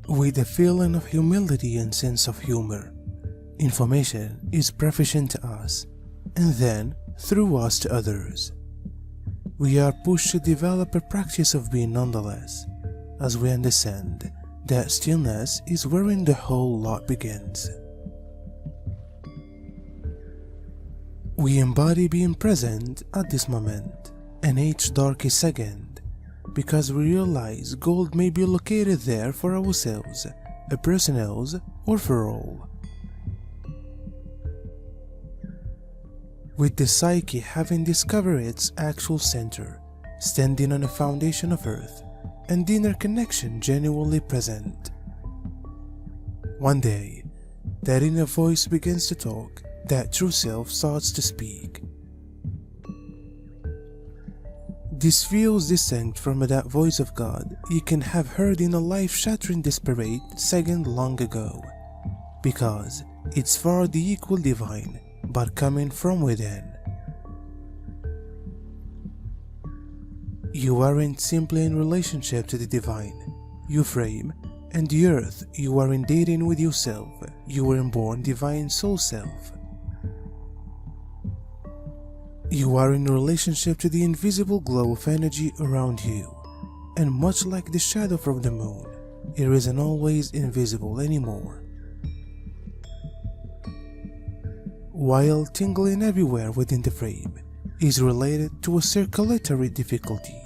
With a feeling of humility and sense of humor, information is proficient to us and then through us to others. We are pushed to develop a practice of being nonetheless, as we understand that stillness is wherein the whole lot begins. We embody being present at this moment and each darkest second, because we realize gold may be located there for ourselves, a person else, or for all. With the psyche having discovered its actual center, standing on a foundation of earth, and inner connection genuinely present. One day, that inner voice begins to talk, that true self starts to speak. This feels distinct from that voice of God you can have heard in a life-shattering desperate second long ago, because it's far the equal divine, but coming from within. You aren't simply in relationship to the divine, you frame, and the earth you are in dating with yourself, you were born divine soul self. You are in relationship to the invisible glow of energy around you, and much like the shadow from the moon, it isn't always invisible anymore. While tingling everywhere within the frame is related to a circulatory difficulty,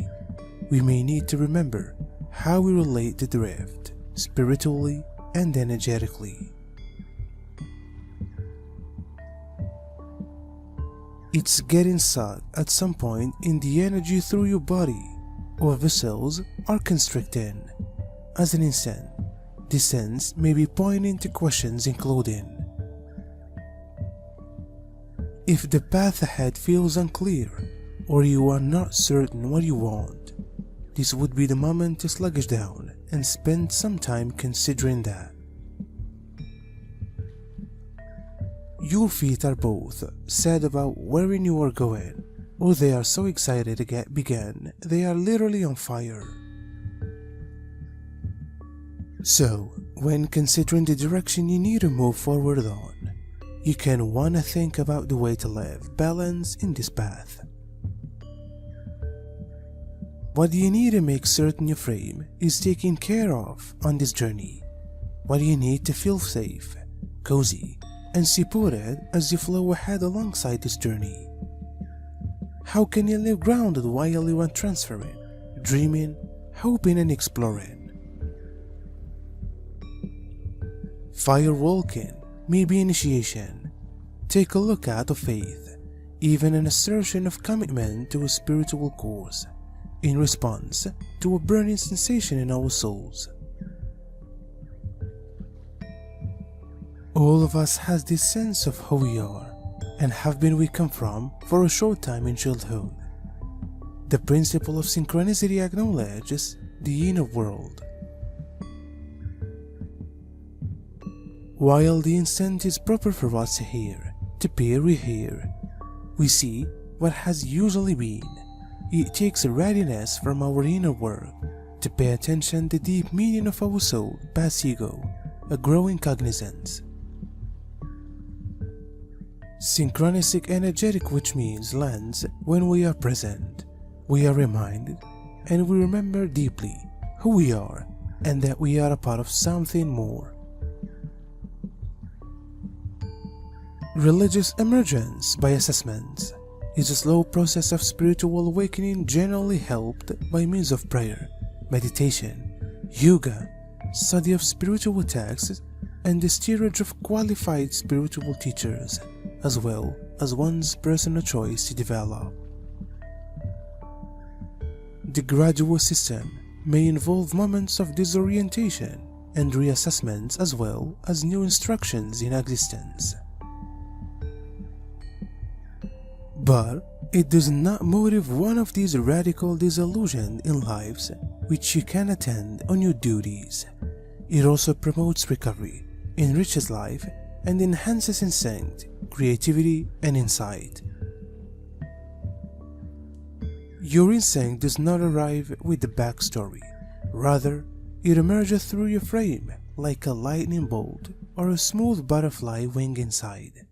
we may need to remember how we relate to drift, spiritually and energetically. It's getting sucked at some point in the energy through your body, or vessels are constricting. As an instant, this sense may be pointing to questions including: if the path ahead feels unclear, or you are not certain what you want, this would be the moment to sluggish down and spend some time considering that. Your feet are both sad about wherein you are going, or they are so excited to begin they are literally on fire. So, when considering the direction you need to move forward on, you can want to think about the way to live balance in this path. What do you need to make certain your frame is taken care of on this journey? What do you need to feel safe, cozy, and supported as you flow ahead alongside this journey? How can you live grounded while you are transferring, dreaming, hoping, and exploring? Fire walking may be initiation. Take a look at a faith, even an assertion of commitment to a spiritual course, in response to a burning sensation in our souls. All of us has this sense of who we are and have been we come from for a short time in childhood. The principle of synchronicity acknowledges the inner world. While the instant is proper for us to hear, to peer we hear, we see what has usually been. It takes a readiness from our inner world to pay attention to the deep meaning of our soul past ego, a growing cognizance. Synchronistic energetic, which means lands when we are present, we are reminded and we remember deeply who we are and that we are a part of something more. Religious emergence by assessments is a slow process of spiritual awakening generally helped by means of prayer, meditation, yoga, study of spiritual texts, and the steerage of qualified spiritual teachers, as well as one's personal choice to develop. The gradual system may involve moments of disorientation and reassessments as well as new instructions in existence. But it does not motive one of these radical disillusion in lives which you can attend on your duties. It also promotes recovery, enriches life, and enhances instinct, creativity, and insight. Your instinct does not arrive with the backstory. Rather, it emerges through your frame like a lightning bolt or a smooth butterfly wing inside.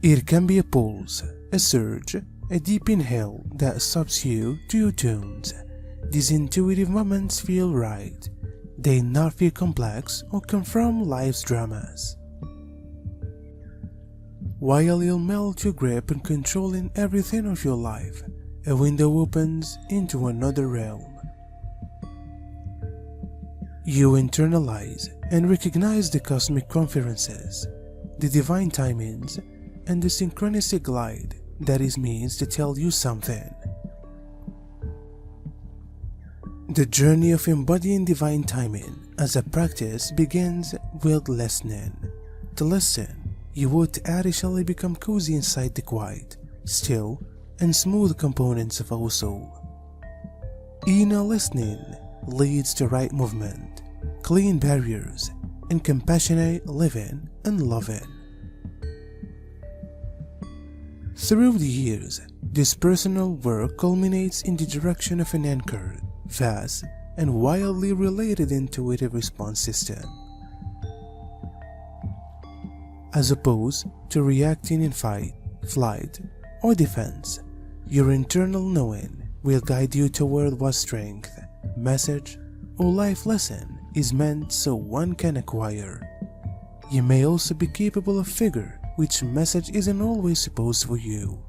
It can be a pulse, a surge, a deep inhale that stops you to your tunes. These intuitive moments feel right. They not feel complex or come from life's dramas. While you'll melt your grip on controlling everything of your life, a window opens into another realm. You internalize and recognize the cosmic conferences, the divine timings, and the synchronistic glide that is means to tell you something. The journey of embodying divine timing as a practice begins with listening. To listen, you would artificially become cozy inside the quiet, still, and smooth components of our soul. Inner listening leads to right movement, clean barriers, and compassionate living and loving. Through the years, this personal work culminates in the direction of an anchored, vast, and wildly related intuitive response system. As opposed to reacting in fight, flight, or defense, your internal knowing will guide you toward what strength, message, or life lesson is meant so one can acquire. You may also be capable of figuring which message isn't always supposed for you.